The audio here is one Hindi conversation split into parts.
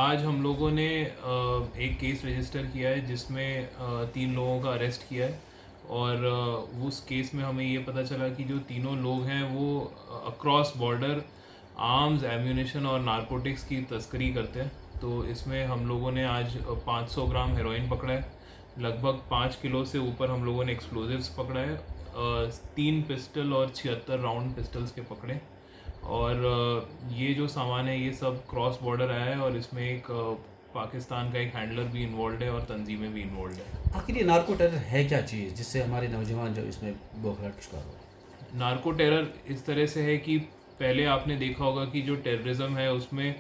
आज हम लोगों ने एक केस रजिस्टर किया है जिसमें 3 लोगों का अरेस्ट किया है। और उस केस में हमें ये पता चला कि जो तीनों लोग हैं वो अक्रॉस बॉर्डर आर्म्स, एम्यूनेशन और नारकोटिक्स की तस्करी करते हैं। तो इसमें हम लोगों ने आज 500 ग्राम हेरोइन पकड़ा है, लगभग 5 किलो से ऊपर हम लोगों ने एक्सप्लोजिव्स पकड़ा है, 3 पिस्टल और 76 राउंड पिस्टल्स के पकड़े। और ये जो सामान है ये सब क्रॉस बॉर्डर आया है और इसमें एक पाकिस्तान का एक हैंडलर भी इन्वॉल्व है और तंजीमें भी इन्वॉल्व है। आखिर ये नार्को टेरर है क्या चीज़ जिससे हमारे नौजवान जो इसमें बौखलाहट का शिकार हो रहे हैं? नार्को टेरर इस तरह से है कि पहले आपने देखा होगा कि जो टेररिज्म है उसमें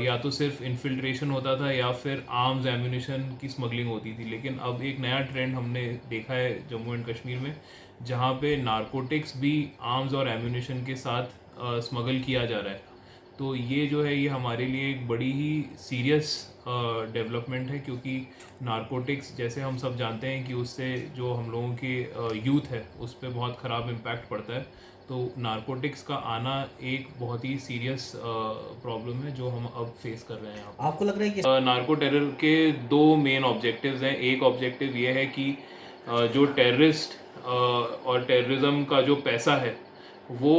या तो सिर्फ इन्फिल्ट्रेशन होता था या फिर आर्म्स एम्यूनेशन की स्मगलिंग होती थी, लेकिन अब एक नया ट्रेंड हमने देखा है जम्मू एंड कश्मीर में, जहाँ पे नारकोटिक्स भी आर्म्स और एम्यूनेशन के साथ स्मगल किया जा रहा है। तो ये जो है ये हमारे लिए एक बड़ी ही सीरियस डेवलपमेंट है, क्योंकि नारकोटिक्स जैसे हम सब जानते हैं कि उससे जो हम लोगों के यूथ है उस पर बहुत ख़राब इम्पैक्ट पड़ता है। तो नारकोटिक्स का आना एक बहुत ही सीरियस प्रॉब्लम है जो हम अब फेस कर रहे हैं यहाँ आपको लग रहा है कि पर। नार्को टेरर के 2 मेन ऑब्जेक्टिव्स हैं। एक ऑब्जेक्टिव ये है कि जो टेररिस्ट और टेररिज्म का जो पैसा है वो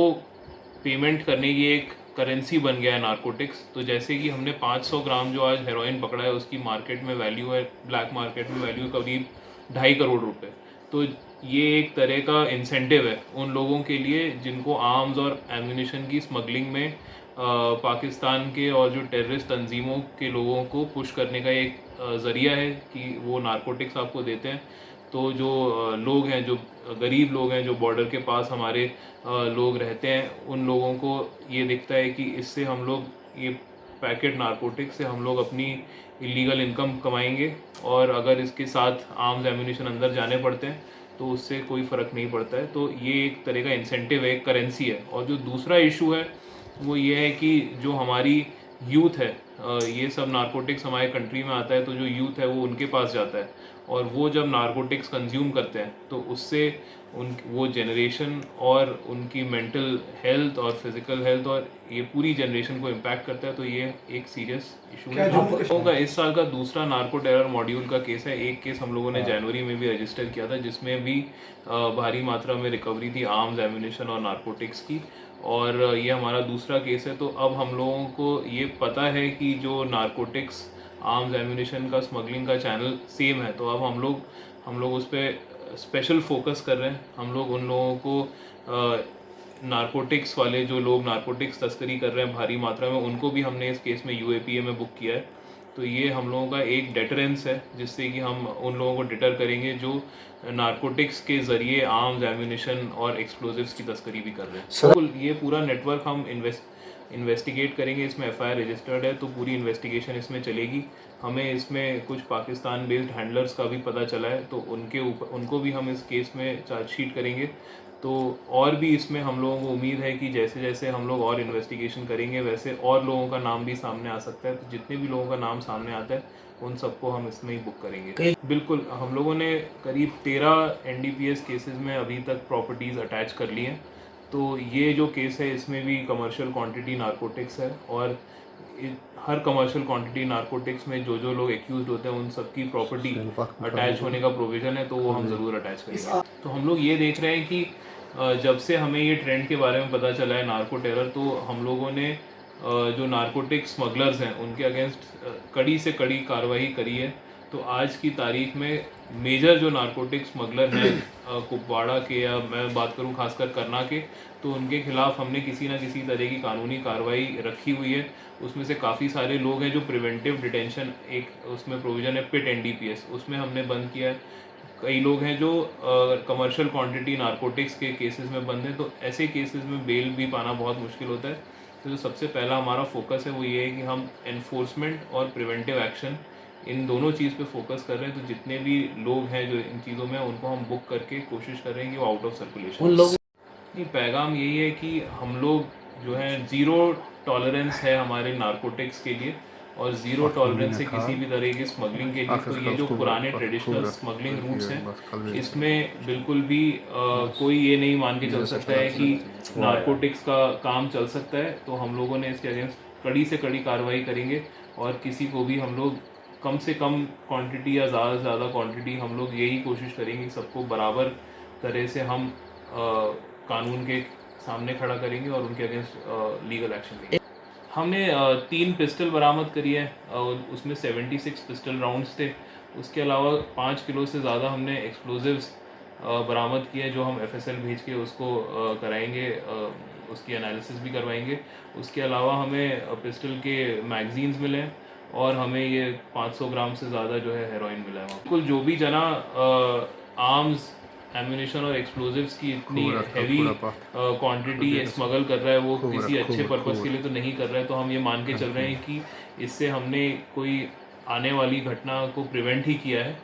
पेमेंट करने की एक करेंसी बन गया है नारकोटिक्स। तो जैसे कि हमने 500 ग्राम जो आज हेरोइन पकड़ा है उसकी मार्केट में वैल्यू है, ब्लैक मार्केट में वैल्यू करीब 2.5 करोड़ रुपए। तो ये एक तरह का इंसेंटिव है उन लोगों के लिए जिनको आर्म्स और एम्यूनेशन की स्मगलिंग में पाकिस्तान के और जो टेररिस्ट तंजीमों के लोगों को पुश करने का एक ज़रिया है कि वो नारकोटिक्स आपको देते हैं। तो जो लोग हैं, जो गरीब लोग हैं, जो बॉर्डर के पास हमारे लोग रहते हैं, उन लोगों को ये दिखता है कि इससे हम लोग ये पैकेट नारकोटिक्स से हम लोग अपनी इलीगल इनकम कमाएंगे और अगर इसके साथ आर्म्स एम्यूनेशन अंदर जाने पड़ते हैं तो उससे कोई फ़र्क नहीं पड़ता है। तो ये एक तरह का इंसेंटिव है, एक करेंसी है। और जो दूसरा इशू है वो ये है कि जो हमारी यूथ है, ये सब नारकोटिक्स हमारे कंट्री में आता है तो जो यूथ है वो उनके पास जाता है और वो जब नारकोटिक्स कंज्यूम करते हैं तो उससे वो जनरेशन और उनकी मेंटल हेल्थ और फिजिकल हेल्थ और ये पूरी जनरेशन को इम्पैक्ट करता है। तो ये एक सीरियस इशू है। हम लोगों का इस साल का दूसरा नार्को टेरर मॉड्यूल का केस है। एक केस हम लोगों ने जनवरी में भी रजिस्टर किया था जिसमें भी भारी मात्रा में रिकवरी थी आर्म्स, एम्यूनेशन और नारकोटिक्स की, और ये हमारा दूसरा केस है। तो अब हम लोगों को ये पता है कि जो नारकोटिक्स, आर्म्स, एम्यूनेशन का स्मगलिंग का चैनल सेम है। तो अब हम लोग उस पर स्पेशल फोकस कर रहे हैं। हम लोग उन लोगों को नारकोटिक्स वाले जो लोग नारकोटिक्स तस्करी कर रहे हैं भारी मात्रा में, उनको भी हमने इस केस में यूएपीए में बुक किया है। तो ये हम लोगों का एक डेटरेंस है जिससे कि हम उन लोगों को डिटर करेंगे जो नारकोटिक्स के ज़रिए आर्म्स, एम्यूनेशन और एक्सप्लोजिव्स की तस्करी भी कर रहे हैं। तो ये पूरा नेटवर्क हम इन्वेस्टिगेट करेंगे। इसमें एफआईआर रजिस्टर्ड है तो पूरी इन्वेस्टिगेशन इसमें चलेगी। हमें इसमें कुछ पाकिस्तान बेस्ड हैंडलर्स का भी पता चला है तो उनको भी हम इस केस में चार्जशीट करेंगे। तो और भी इसमें हम लोगों को उम्मीद है कि जैसे जैसे हम लोग और इन्वेस्टिगेशन करेंगे वैसे और लोगों का नाम भी सामने आ सकता है। तो जितने भी लोगों का नाम सामने आता है उन सबको हम इसमें ही बुक करेंगे। बिल्कुल, हम लोगों ने करीब 13 एनडीपीएस केसेस में अभी तक प्रॉपर्टीज़ अटैच कर ली हैं। तो ये जो केस है इसमें भी कमर्शियल क्वांटिटी नारकोटिक्स है और हर कमर्शियल क्वांटिटी नारकोटिक्स में जो जो लोग एक्यूज होते हैं उन सबकी प्रॉपर्टी अटैच होने का प्रोविज़न है, तो वो हम ज़रूर अटैच करेंगे। तो हम लोग ये देख रहे हैं कि जब से हमें ये ट्रेंड के बारे में पता चला है नार्को टेरर, तो हम लोगों ने जो नारकोटिक स्मगलर्स हैं उनके अगेंस्ट कड़ी से कड़ी कार्रवाई करी है। तो आज की तारीख में मेजर जो नारकोटिक स्मगलर हैं कुपवाड़ा के, या मैं बात करूं खासकर करना के, तो उनके खिलाफ हमने किसी ना किसी तरह की कानूनी कार्रवाई रखी हुई है। उसमें से काफ़ी सारे लोग हैं जो प्रिवेंटिव डिटेंशन, एक उसमें प्रोविज़न है पिट एनडीपीएस, उसमें हमने बंद किया है। कई लोग हैं जो कमर्शियल क्वांटिटी नारकोटिक्स के केसेस में बंद हैं। तो ऐसे केसेस में बेल भी पाना बहुत मुश्किल होता है। तो जो सबसे पहला हमारा फोकस है वो ये है कि हम एनफोर्समेंट और प्रिवेंटिव एक्शन, इन दोनों चीज़ पे फोकस कर रहे हैं। तो जितने भी लोग हैं जो इन चीज़ों में, उनको हम बुक करके कोशिश कर रहे हैं कि वो आउट ऑफ सर्कुलेशन। उन लोगों नहीं, पैगाम यही है कि हम लोग जो है ज़ीरो टॉलरेंस है हमारे नारकोटिक्स के लिए और ज़ीरो टॉलरेंस है किसी भी तरह की स्मगलिंग के लिए। तो ये जो पुराने ट्रेडिशनल स्मगलिंग रूट्स हैं इसमें बिल्कुल भी कोई ये नहीं मान के चल सकता है कि नारकोटिक्स का काम चल सकता है। तो हम लोगों ने इसके अगेंस्ट कड़ी से कड़ी कार्रवाई करेंगे और किसी को भी हम लोग कम से कम क्वांटिटी या ज़्यादा से ज़्यादा क्वांटिटी हम लोग यही कोशिश करेंगे कि सबको बराबर तरह से हम कानून के सामने खड़ा करेंगे और उनके अगेंस्ट लीगल एक्शन लेंगे। हमने 3 पिस्टल बरामद करी है, उसमें 76 पिस्टल राउंड्स थे। उसके अलावा 5 किलो से ज़्यादा हमने एक्सप्लोजिव्स बरामद किए जो हम FSL भेज के उसको कराएंगे, उसकी एनालिसिस भी करवाएंगे। उसके अलावा हमें पिस्टल के मैगजीन्स मिले हैं और हमें ये 500 ग्राम से ज़्यादा जो है हेरोइन मिला है। बिल्कुल जो भी जना आर्म्स, एम्यूनेशन और एक्सप्लोजिव्स की इतनी हैवी क्वांटिटी स्मगल कर रहा है वो किसी अच्छे पर्पस के लिए तो नहीं कर रहा है। तो हम ये मान के चल रहे हैं कि इससे हमने कोई आने वाली घटना को प्रिवेंट ही किया है।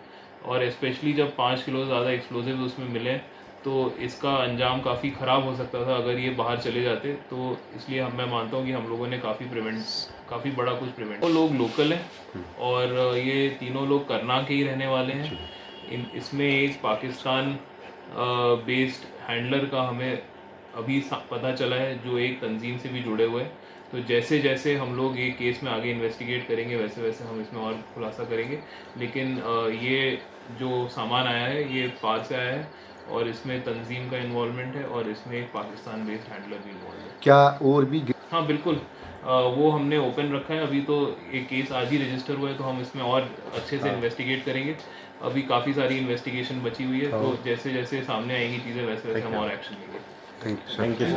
और स्पेशली जब 5 किलो ज़्यादा एक्सप्लोजिव उसमें मिले तो इसका अंजाम काफ़ी ख़राब हो सकता था अगर ये बाहर चले जाते। तो इसलिए मैं मानता हूँ कि हम लोगों ने काफ़ी बड़ा कुछ प्रिवेंट। वो लोग लोकल हैं और ये तीनों लोग करनाल के ही रहने वाले हैं। इसमें एक पाकिस्तान बेस्ड हैंडलर का हमें अभी पता चला है जो एक तंजीम से भी जुड़े हुए हैं। तो जैसे जैसे हम लोग ये केस में आगे इन्वेस्टिगेट करेंगे वैसे वैसे हम इसमें और खुलासा करेंगे। लेकिन ये जो सामान आया है ये पार से आया है और इसमें तंजीम का इन्वॉल्वमेंट है और इसमें एक पाकिस्तान बेस्ड हैंडलर भी इन्वॉल्व है। क्या और भी? हाँ बिल्कुल, वो हमने ओपन रखा है। अभी तो एक केस आज ही रजिस्टर हुआ है तो हम इसमें और अच्छे से इन्वेस्टिगेट करेंगे। अभी काफ़ी सारी इन्वेस्टिगेशन बची हुई है तो जैसे जैसे सामने आएंगी चीज़ें वैसे वैसे हम और एक्शन लेंगे। Thank you.